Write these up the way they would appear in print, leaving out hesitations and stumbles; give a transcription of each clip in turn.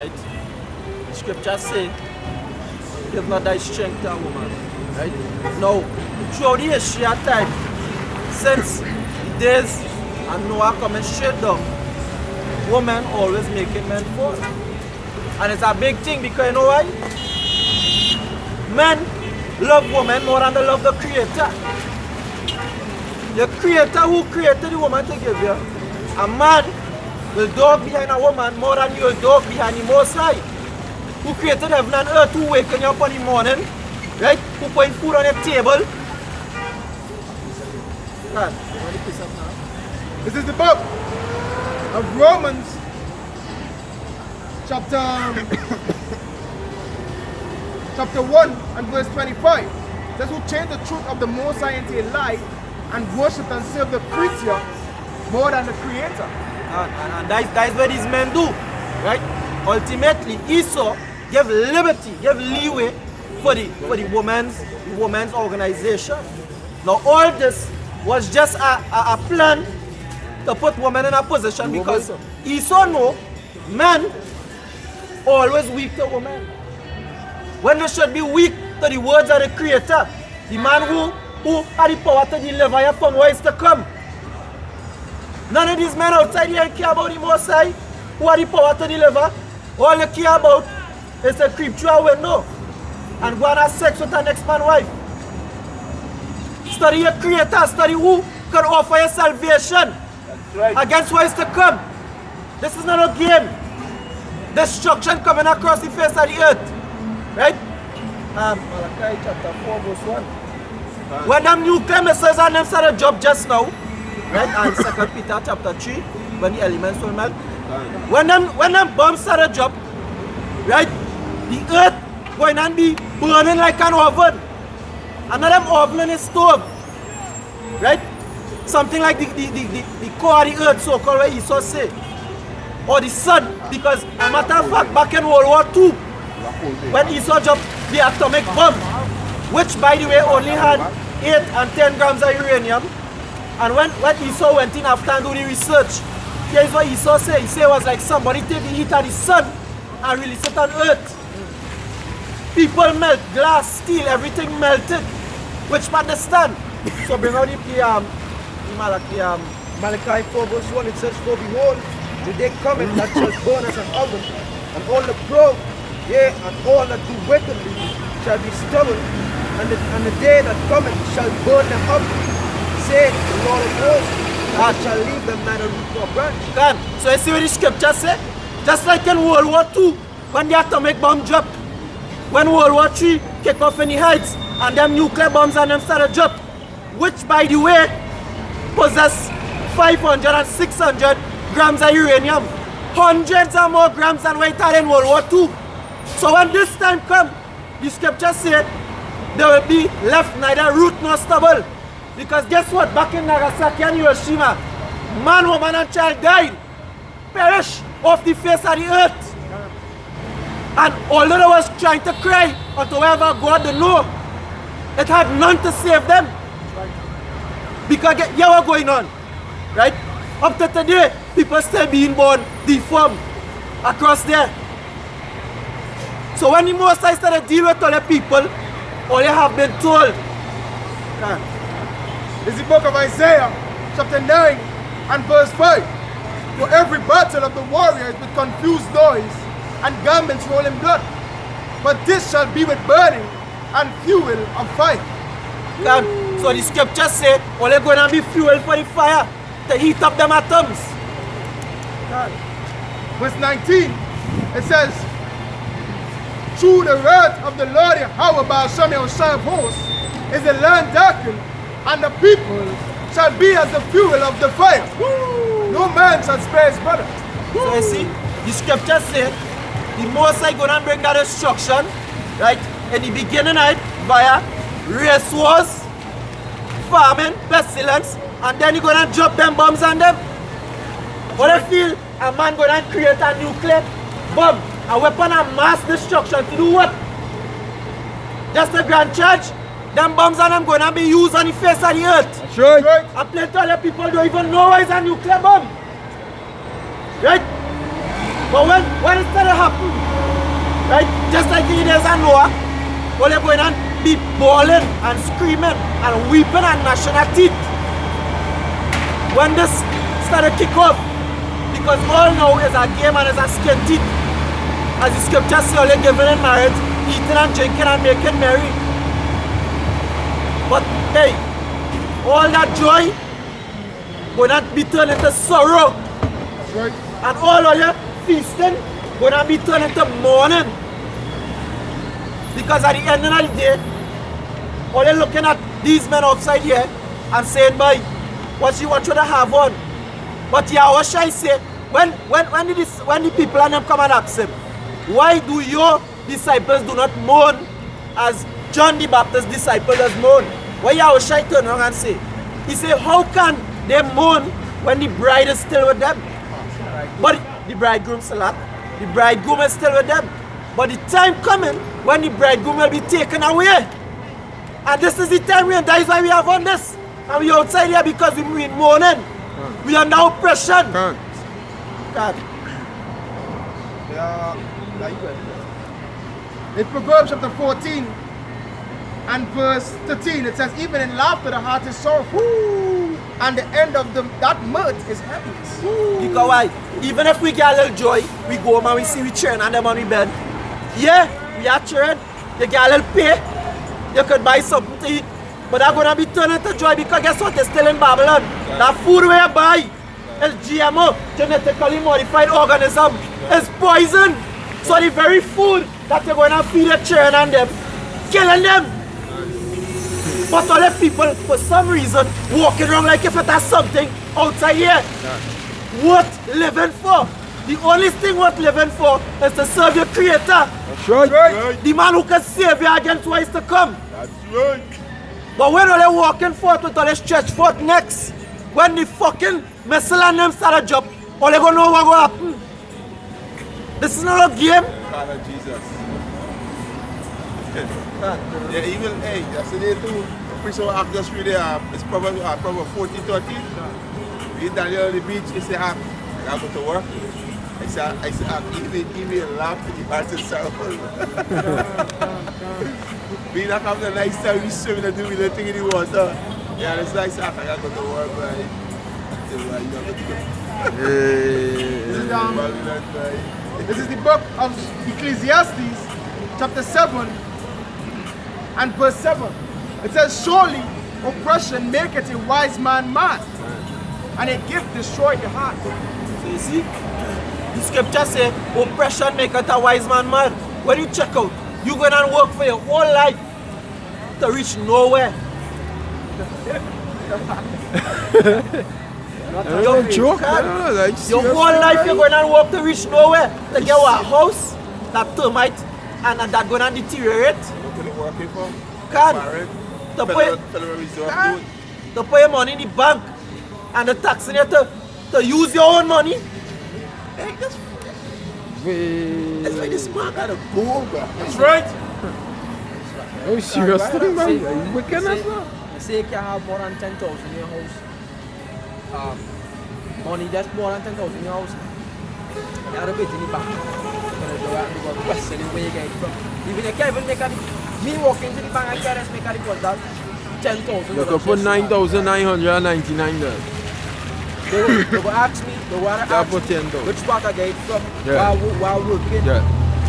Right? The scriptures say, give not thy strength to a woman. Right? Now, throughout the history of time, since the days and Noah coming straight down, women always making men fall. And it's a big thing because you know why? Men love women more than they love the creator. The creator who created the woman to give you, a man will dog behind a woman more than you will dog behind the Most High. Who created heaven and earth, who waken you up in the morning, right? Who put food on your table. God, you want to piss up now? This is the book of Romans, chapter 1 and verse 25. It says, who changed the truth of the Most High into a lie and worship and serve the creature more than the creator. And that's what these men do, right? Ultimately, Esau gave liberty, gave leeway for the women's organization. Now all this was just a plan to put women in a position because Esau know men always weak to women. When they should be weak to the words of the Creator, the man who had the power to deliver you from where is to come. None of these men outside here care about the Most High, who had the power to deliver. All they care about is to creep through a window and go and have sex with the next man's wife. Study your Creator, study who can offer you salvation against what is to come. This is not a game. Destruction coming across the face of the earth. Right? Malachi chapter 4 verse 1. When them nuclear missiles and them started job just now, right? And 2 Peter chapter 3, when the elements will melt. When them bombs started drop, right? The earth going and be burning like an oven. Another oven in a stove. Right? Something like the core of the earth, so called where Esau say. Or the sun, because a matter of fact, back in World War II, when Esau dropped the atomic bomb, which by the way only had 8 and 10 grams of uranium, and when Esau went in after and do the research, here's what Esau said. He said it was like somebody take the heat of the sun and release it on earth. People melt, glass, steel, everything melted. Which man understand? So bring out the Malachi 4 verse 1, it says, for behold, the day cometh that shall burn as an oven, and all the proud, yea, and all that do wickedly shall be stubble, and the day that cometh shall burn them up, saith the Lord of hosts, I shall leave them neither root nor branch. So you see what the scripture say? Just like in World War II, when the atomic bomb dropped, when World War III kicked off in the heights, and them nuclear bombs and them started drop, which by the way, possess 500 and 600 grams of uranium, hundreds of more grams than what it had in World War II. So when this time comes, the scripture said, there will be left neither root nor stubble. Because guess what? Back in Nagasaki and Hiroshima, man, woman, and child died, perished off the face of the earth. And although they was trying to cry unto wherever God they know, it had none to save them. Because yeah, what's going on? Right? Up to today, people still being born deformed across there. So when the Most High started dealing with all the people, all you have been told. This is the book of Isaiah, chapter 9 and verse 5. For every battle of the warrior is with confused noise and garments rolling blood. But this shall be with burning and fuel of fire. So the scriptures say, only going to be fuel for the fire to heat up them atoms. Verse 19, it says, through the wrath of the Lord Yahweh by Hashem Yahushua of hosts is the land darkened, and the people shall be as the fuel of the fire. No man shall spare his brother. So you see, the scriptures say, the Most High going to bring that destruction, right? In the beginning, right, via race wars, famine, pestilence, and then you're going to drop them bombs on them. What I feel, a man going to create a nuclear bomb, a weapon of mass destruction to do what? Just a grand charge. Them bombs on them going to be used on the face of the earth. That's right. And plenty of other people don't even know why it's a nuclear bomb. Right? But when it started happening, right, just like in the days of Noah, all they're going and be bawling and screaming and weeping and gnashing their teeth. When this started kick off, because all now is a game and is a skin teeth. As the scripture says, all they're giving in marriage, eating and drinking and making merry. But hey, all that joy going to be turned into sorrow. That's right. And all of your feasting going to be turned into mourning. Because at the end of the day, all you're looking at these men outside here and saying, boy, what you want you to have on? But yeah, what shall I say? When the people and them come and ask him, why do your disciples do not mourn as John the Baptist's disciple does mourn? Why Yahweh Shai turn around and say? He say, how can they mourn when the bride is still with them? But the bridegroom still up. The bridegroom is still with them. But the time coming when the bridegroom will be taken away. And this is the time that is why we have on this. And we outside here because we mourning. We are now oppression. God. In Proverbs chapter 14 and verse 13, it says, even in laughter the heart is sorrowful, and the end of that mirth is happiness. Because why? Even if we get a little joy, we go home and we see we churn and them on the bed. Yeah, we are churn. You get a little pay. You could buy something to eat. But that's going to be turned into joy because guess what? It's still in Babylon. That food we buy is GMO, genetically modified organism. It's poison. So the very food that you're going to feed the children and them, killing them. But all the people, for some reason, walking around like if it has something outside here. Worth living for. The only thing worth living for is to serve your Creator. That's right. The man who can save you against what is to come. That's right. But when all they walking forth with all they stretch forth next, when the fucking missile and them start a job, all they gonna know what will happen. This is not a game. Father Jesus. Yeah, even, hey, yesterday too, Prince of Act just read it's probably 14:13. In Daniel on the beach, he said, I gotta go to work. I said, even laugh to the heart is sorrowful. We not have the nice time, we swimming and doing the thing in the water. Yeah, it's nice, I gotta go to work, right? This is the book of Ecclesiastes, chapter 7 and verse 7. It says, surely oppression maketh a wise man mad, and a gift destroy the heart. So you see, the scripture say, oppression maketh a wise man mad. When you check out, you go and work for your whole life to reach nowhere. Don't joke. Your whole life you're going and work to reach nowhere. To get a house that termite and that going to deteriorate. What are you working for? Can Federal Reserve dude. to put your money in the bank and the taxing you to use your own money. Hey, that's why this man got a bull, bro. That's right. Oh, serious thing, man. Are you wicked as well? You say you can have more than 10,000 in your house. Money that's more than 10,000 in your house. You have to put it in the bank. You have to question where you get it from. Even you can't even make a... Me walk into the bank and can't make a report that 10,000. You could put $9,999 there. They will ask me, they will ask put me 10,000. which part I get it from, Yeah. while working. Yeah.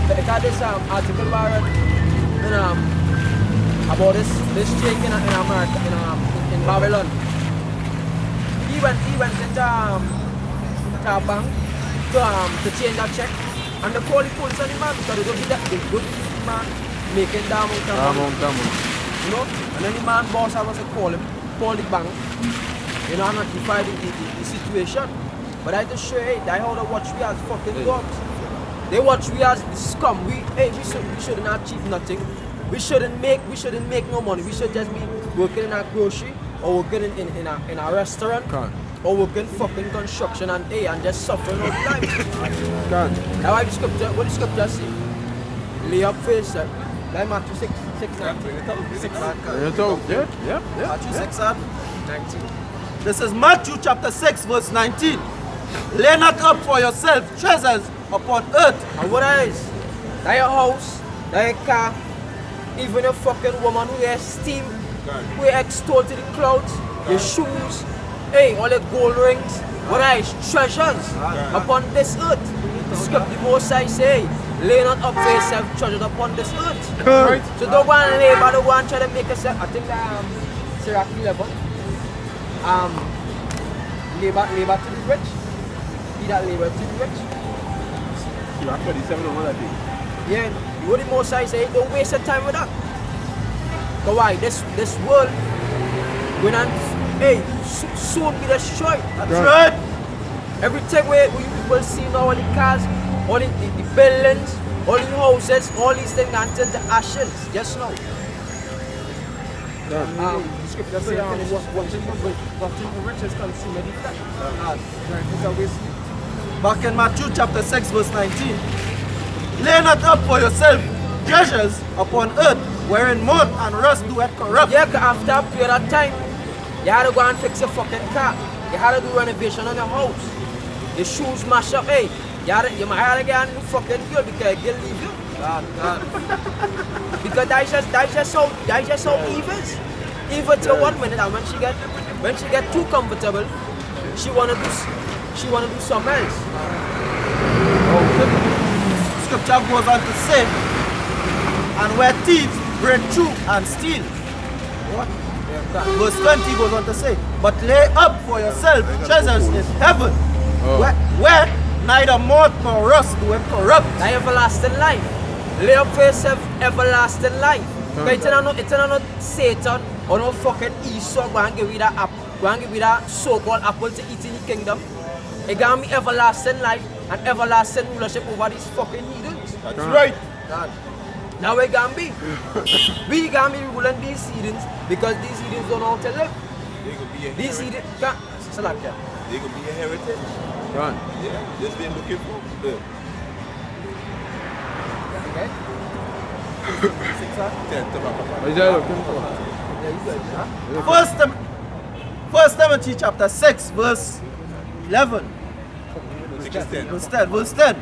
But I got this article about this chick in America, in Babylon. He went into a bank to change that check, and they called the police on the man because they don't get the good man making that amount of money. You know, and then the man boss I was to call the bank, you know, and notify the situation. But I just show you, they how they watch we as fucking dogs. They watch we as the scum. We shouldn't achieve nothing. We shouldn't make no money. We should just be working in a grocery or working in a restaurant or working fucking construction and just suffering all the time. That's why the scripture say, lay up face, like Matthew 6:19. Matthew 6:19. This is Matthew chapter 6 verse 19. Lay not up for yourself treasures upon earth. And what that is? That your house, that your car, even a fucking woman who has steam, who you extol to the clouds, your shoes, hey, all the gold rings, what that is? Treasures upon this earth. The script, the Most High say, lay not up for yourself treasures upon this earth. Right. So don't go and labor, don't go and try to make yourself, I think that Sirach 11, labor to the rich, be that labor to the rich. You are 27 on that day. Yeah, you the Most High say, don't waste your time with that. Because why? This world, when I'm, hey, soon be destroyed. That's right. Everything where you people see now, all the cars, all the buildings, all the houses, all these things are turned to ashes. Just now. The scripture says, watching the riches consume the flesh. Back in Matthew chapter 6 verse 19. Lay not up for yourself treasures upon earth, wherein moth and rust do it corrupt. Yeah, 'cause after a period of time, you had to go and fix your fucking car. You had to do renovation on your house. Your shoes mash up, hey. You might have to get a new fucking girl because girl leave you. Because that's just how Eve is. Eve till 1 minute, and when she get too comfortable, she wanna do something else. Scripture goes on to say, and where thieves break through and steal. What? Verse 20 goes on to say, but lay up for yourself treasures in heaven, where neither moth nor rust do it corrupt. That everlasting life. Lay up for yourself everlasting life. But it's not Satan or no fucking Esau go and give you that apple, go and give you that so-called apple to eat in the kingdom. It gonna be everlasting life and everlasting rulership over these fucking heathens. That's right. Now we gonna be. We gonna be ruling these heathens because these heathens don't know how to live. They could be a These heritage. heathens select them. They could be a heritage. Right. Yeah, just been looking for. Okay? 10 to Papa. What is that looking for? Yeah, you good, huh? First Timothy chapter 6 verse 11. 6 is 10. Verse 10.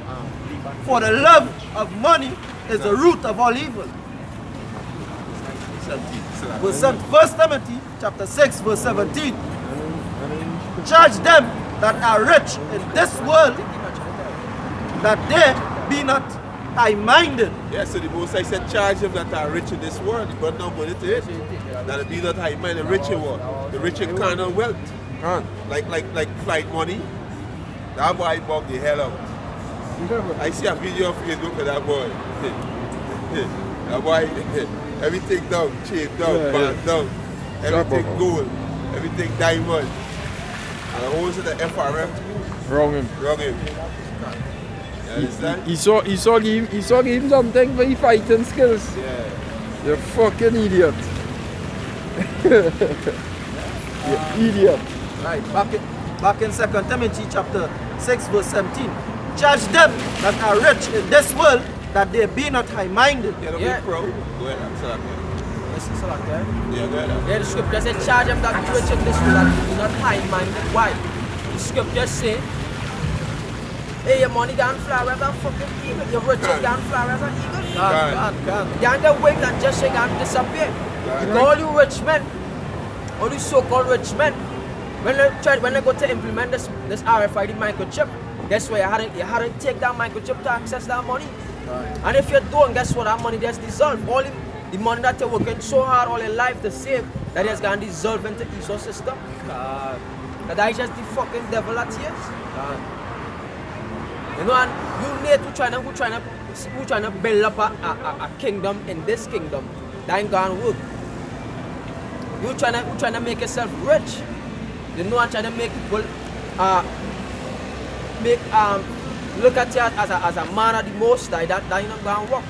For the love of money is the root of all evil. 17. Verse 7. 1 Timothy chapter 6 verse 17. Charge them that are rich in this world, that they be not high-minded. Yeah, so the Most High said, charge them that are rich in this world. But now money to it. That it be not high-minded, rich in what? The rich in carnal wealth. Like flight money. That boy bugged the hell out. I see a video on Facebook of that boy. That boy, everything down, chain down, band down, everything gold, everything diamond. And I always said the FRM Wrong him. wrong him. You understand? He saw him something for his fighting skills. Yeah. You fucking idiot. You idiot. Right, back in 2 Timothy chapter 6 verse 17. Charge them that are rich in this world, that they be not high-minded. Yeah, don't Yeah. be proud. Go ahead, answer that. This is select them. Yeah, go ahead. Yeah, the scripture says, charge them that be rich in this world, that be not high-minded. Why? The scripture say, hey, your money gone fly as a fucking eagle. Your riches gone fly as an eagle. Can't. You can't get wings and just shake and disappear. Because all you rich men, all you so-called rich men, when they go to implement this RFID microchip, guess what? You had to take that microchip to access that money. And if you don't, guess what? That money just dissolve. All the money that you're working so hard all your life to save, that is going to dissolve into the Esau system. That is just the fucking devil that he is. You know, and you need to try to build up a kingdom in this kingdom. That ain't gonna work. You trying to make yourself rich. You know, and trying to make people look at you as a man of the Most High. That ain't not gonna work.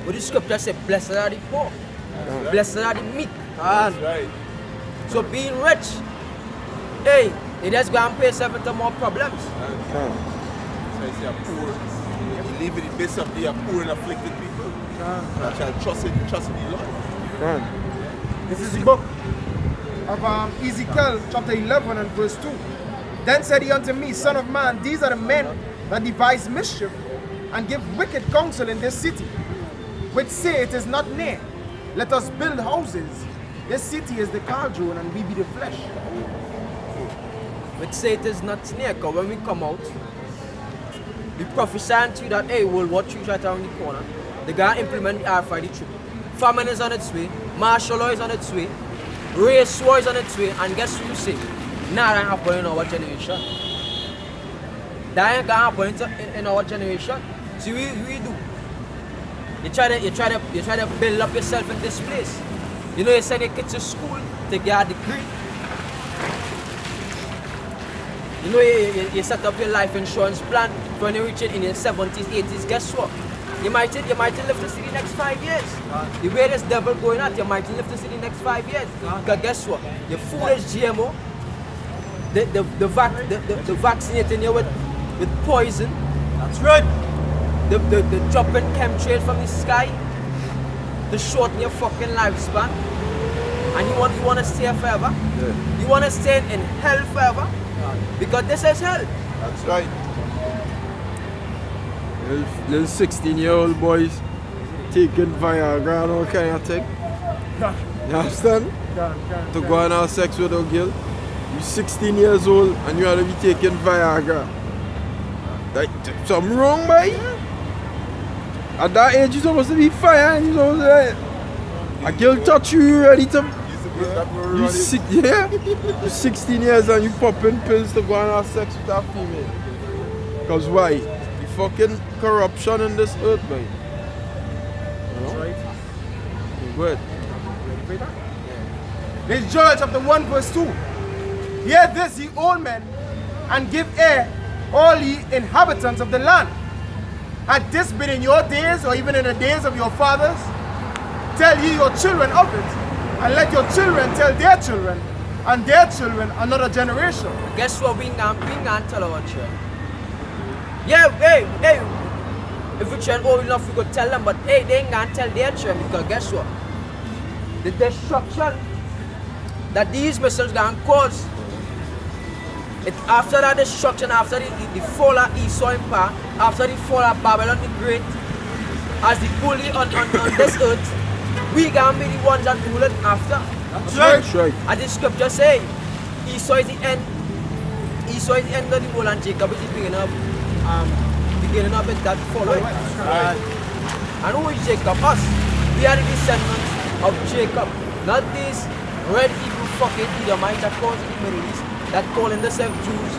But the scripture says, blessed are the poor, blessed are the meek. That's right. So being rich, hey, it just gonna pay yourself into more problems. So I say, poor. You live in the midst of the poor and afflicted people. That shall trust in the Lord. This is the book of Ezekiel chapter 11 and verse 2. Then said he unto me, Son of man, these are the men that devise mischief and give wicked counsel in this city, which say it is not near. Let us build houses. This city is the cauldron, and we be the flesh. Which say it is not near, because when we come out, we prophesy unto you that, hey, World War III is right around the corner. They're going to implement the RFID chip. Famine is on its way, martial law is on its way, race war is on its way, and guess what you say? Nah, that ain't happening in our generation. That ain't gonna happen in our generation. See what we do. You try to build up yourself in this place. You know, you send your kids to school to get a degree. You know, you set up your life insurance plan for when you reach it in your 70s, 80s. Guess what? You might live to see the next 5 years. The way this devil going at, you might live to see the next 5 years. Because guess what? Your food is GMO. The vaccinating you with poison. That's right. The dropping chemtrails from the sky to shorten your fucking lifespan. And you want to stay here forever? Yeah. You want to stay in hell forever? Because this is hell. That's right. Little 16-year-old boys taking Viagra and all kind of thing. You understand? To go and have sex with a girl. You're 16 years old and you have to be taking Viagra. Like, something wrong, boy? At that age, you're supposed to be fire and you're supposed to a girl touch you, you're ready to... You're 16 years and you popping pills to go and have sex with that female. Because why? The fucking corruption in this earth, boy. You know? Right. Good. This is Joel chapter 1 verse 2. Hear this, ye old men, and give ear, all ye inhabitants of the land. Had this been in your days, or even in the days of your fathers, tell ye your children of it, and let your children tell their children, and their children another generation. Guess what we can't tell our children? Yeah, hey, if we children old enough, we could tell them, but hey, they ain't gonna tell their children, because guess what? The destruction that these missiles gonna cause, after that destruction, after the fall of Esau Empire, after the fall of Babylon the Great, as the bully on this earth, we gonna be the ones that rule it after. That's right. As the scripture say, Esau is the end. Esau is the end of the world, and Jacob is the beginning of it that following. And who is Jacob? Us. We are the descendants of Jacob, not these red evil fucking Edomites that cause in the Middle East, that calling themselves Jews.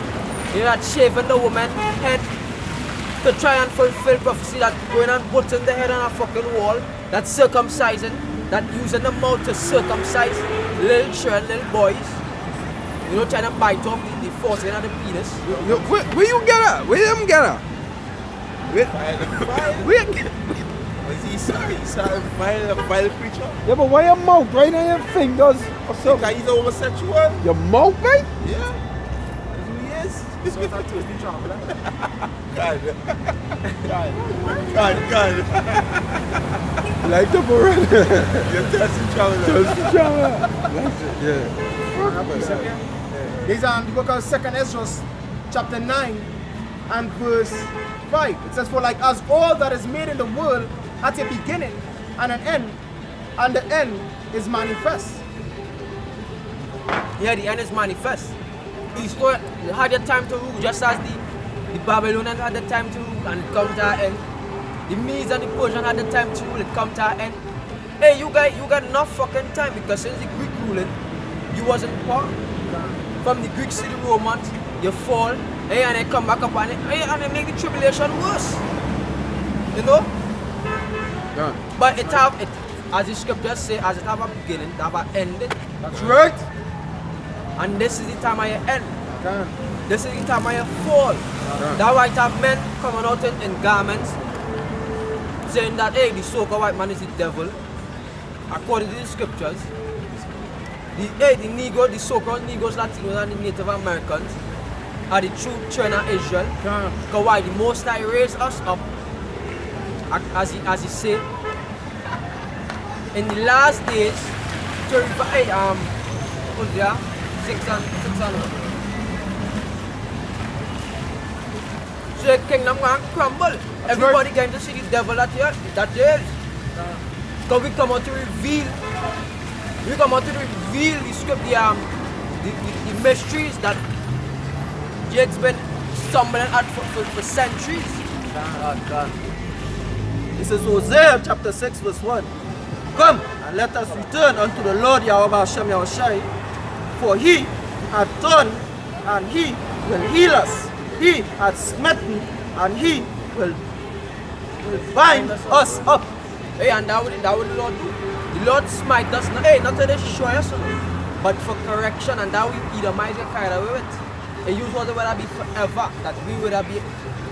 They are shaving the woman's head to try and fulfill prophecy, that going and putting the head on a fucking wall, that circumcising, that using the mouth to circumcise little children, little boys. You know, trying to bite off the foreskin of the penis. Where you get her? Where them get her? Where? He's a vile creature. Yeah, but why your mouth right on your fingers or something? Because he's a homosexual. Your mouth, right? Yeah. That's who he is. God. Like the burrito. You're testing traveler. Yeah. These are the book of 2nd Ezra, chapter 9 and verse 5. It says, for like as all that is made in the world at a beginning and an end, and the end is manifest. Yeah, the end is manifest. Israel had the time to rule, just as the Babylonians had the time to rule, and it come to an end. The Medes and the Persians had the time to rule, it come to an end. Hey, you got enough fucking time, because since the Greek ruling, you wasn't poor. From the Greeks to the Romans, you fall, hey, and they come back up and they make the tribulation worse. You know? Yeah. But as the scriptures say, as it have a beginning, it have an ending. That's right. And this is the time of your end. This is the time of your fall. That's why it have men coming out in garments saying that, hey, the so-called white man is the devil. According to the scriptures, the so-called Negroes, Latinos, and the Native Americans are the true children of Israel. Because why? The Most High raised us up, as he said, in the last days, 6 and So the kingdom going to crumble. Everybody going to see the devil that here, that there is. Because we come out to reveal, the script, the mysteries that Jake's been stumbling at for centuries. This is Hosea chapter 6 verse 1. Come and let us return unto the Lord Yahweh Hashem Yahushai, for he hath done and he will heal us. He hath smitten and he will bind us up. Hey, and that would the Lord do. The Lord smite us, not to destroy us, but for correction, and that we Edomites get carried away with. He used what would have been forever, that we would have been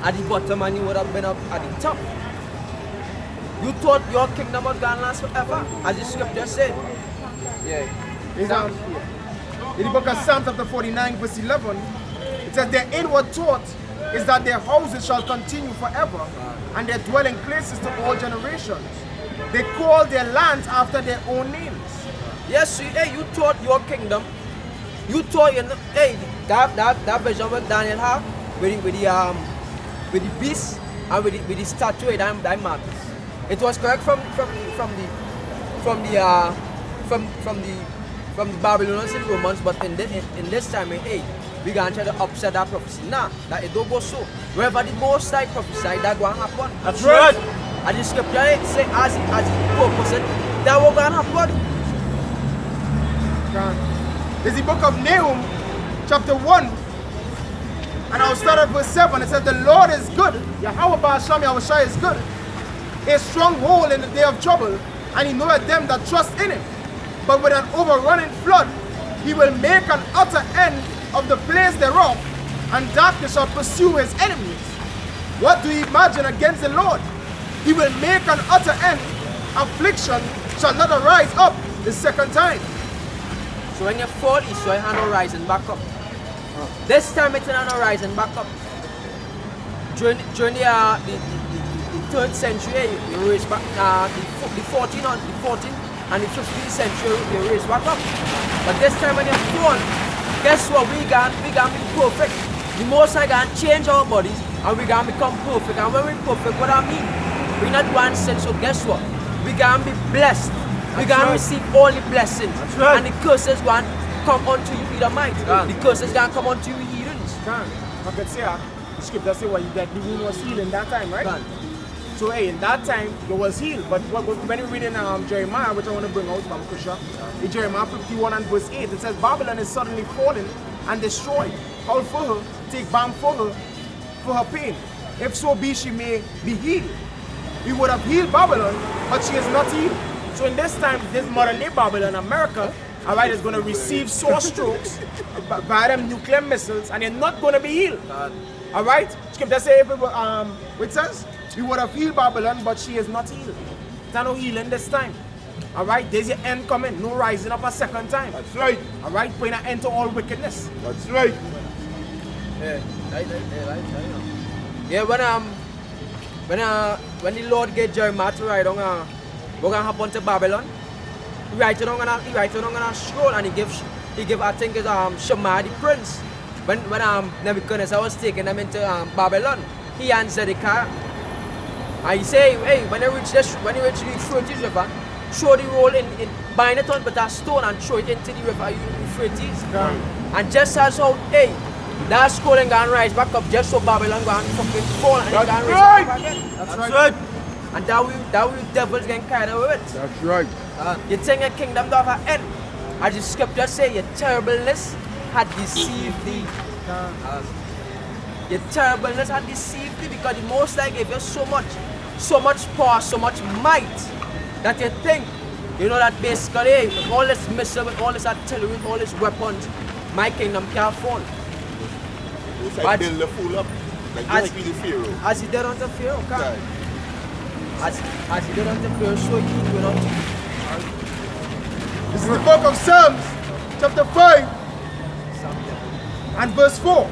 at the bottom and you would have been up at the top. You thought your kingdom was going to last forever, as the scripture said. Yeah. In the book of Psalms chapter 49 verse 11, it says their inward thought is that their houses shall continue forever, and their dwelling places to all generations. They call their lands after their own names. Yes, see, hey, you thought your kingdom, you thought, hey, that vision what Daniel have with the beast and with the statue that matters. It was correct from the Babylonians and Romans, but in this time, hey, we gonna try to upset that prophecy. Nah, that it don't go so. Wherever the Most High prophesied, that gonna happen. That's right. And the scripture it say as he purposed, that will gonna happen. There's the book of Nahum, chapter 1, and I'll start at verse 7. It says, the Lord is good, Yahweh Ba'asham Yahushai is good, a stronghold in the day of trouble, and he knoweth them that trust in him. But with an overrunning flood, he will make an utter end of the place thereof, and darkness shall pursue his enemies. What do you imagine against the Lord? He will make an utter end. Affliction shall not arise up the second time. So when you fall east, so you have no rising back up. This time it's not rising back up. During the 3rd century, you raise back the 14th and the 15th century, you raise back up. But this time when you fall, guess what? We gonna be perfect. The Most High gonna change our bodies and we gonna become perfect. And when we're perfect, what I mean? We're not one sin, so guess what? We gonna be blessed. We gonna receive all the blessings. Right. And the curses gonna come unto you, Edomites. The curses gonna come unto you, heathens. I could say, the scripture say, well, that the wound was healed in that time, right? Can. So, hey, in that time, it was healed. But when you read in Jeremiah, which I want to bring out from Kusha, in Jeremiah 51 and verse 8, it says, Babylon is suddenly fallen and destroyed. All for her, take balm for her pain. If so be she may be healed. We would have healed Babylon, but she is not healed. So in this time, this modern day Babylon, America, all right, is going to receive sore strokes by them nuclear missiles, and they're not going to be healed. All right? Scripture say, it says, we would have healed Babylon, but she is not healed. There's no healing this time. All right? There's your end coming. No rising up a second time. That's right. All right? Putting an end to all wickedness. That's right. Yeah, yeah, when the Lord gave Jeremiah to write on we're gonna happen to Babylon. He write it on a scroll, and he give I think it's Shema the prince. When Nebuchadnezzar was taking them into Babylon, he and Zedekiah. And he say, hey, when you reach the Euphrates River, throw the roll in bind it on with a stone and throw it into the river Euphrates. And just as how, hey, that scroll ain't gonna rise back up just so Babylon gonna fucking fall and it's gonna rise back up again. That's right. And that we devils getting carried away with. That's right. You think your kingdom don't have an end. As the scripture say, your terribleness had deceived thee. Your terribleness had deceived thee because the Most High gave you so much power, so much might that you think, you know, that basically with all this missile, with all this artillery, with all these weapons, my kingdom can't fall. It's like build the fool up. Like As- just be the Pharaoh. As he did unto Pharaoh, God. Right. As he did unto Pharaoh, so he will unto you. This is the book of Psalms, chapter 5, and verse 4.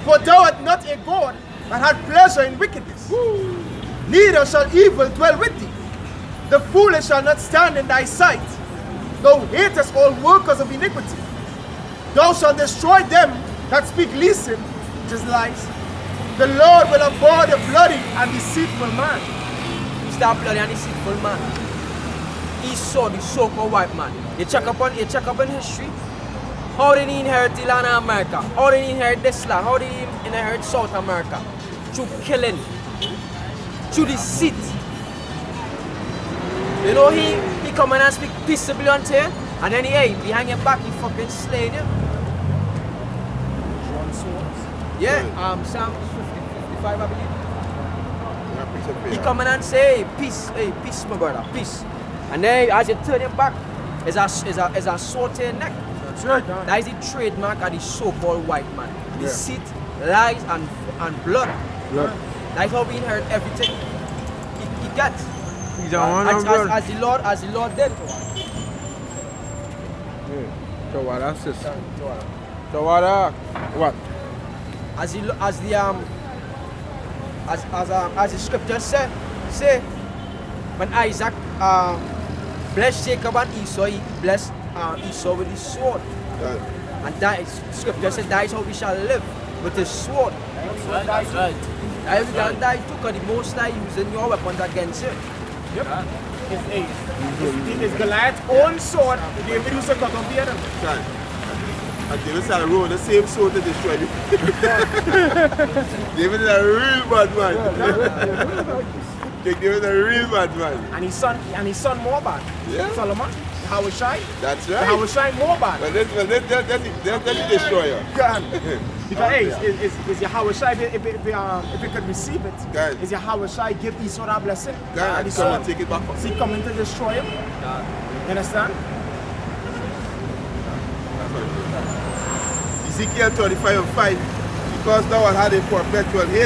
For thou art not a God that had pleasure in wickedness, neither shall evil dwell with thee. The foolish shall not stand in thy sight. Thou hatest all workers of iniquity. Thou shalt destroy them that speak leasing, which is lies. the Lord will abhor the bloody and deceitful man. He's that bloody and deceitful man. Esau, the so-called white man. You check up on history. How did he inherit the land of America? How did he inherit this land? How did he inherit South America? Through killing, through deceit. You know, he come in and speak peaceably unto you, and then he behind your back, he fucking slayed you. Yeah, Psalm 55, I believe. He come in and say, peace, peace, my brother, peace. And then as you turn your back, is a sword to your neck. That's right, God. That is the trademark of the so-called white man. Deceit, lies, and blood. That's how we inherit everything he gets. He's a one of blood. As the Lord did. So what else is? So what? As the scripture say when Isaac blessed Jacob and Esau, he blessed Esau with his sword. And that is, scripture said that is how we shall live, with his sword. That's right. That is how die too, because the Most High using your weapons against you. Yep. It's Goliath's own sword. David used to cut off the enemy. And David started rolling the same sword to destroy me. David is a real bad man. King David is a real bad man. And his son more bad. Yeah. Solomon, Yahushai. That's right. Yahushai more bad. But that's the destroyer. Because hey, is Yahushai, if he could receive it, God. is Yahushai give Esau that blessing? God, And his come son, and take it back. is he coming to destroy him? You understand? Ezekiel 35:5, because thou hast had a perpetual hate.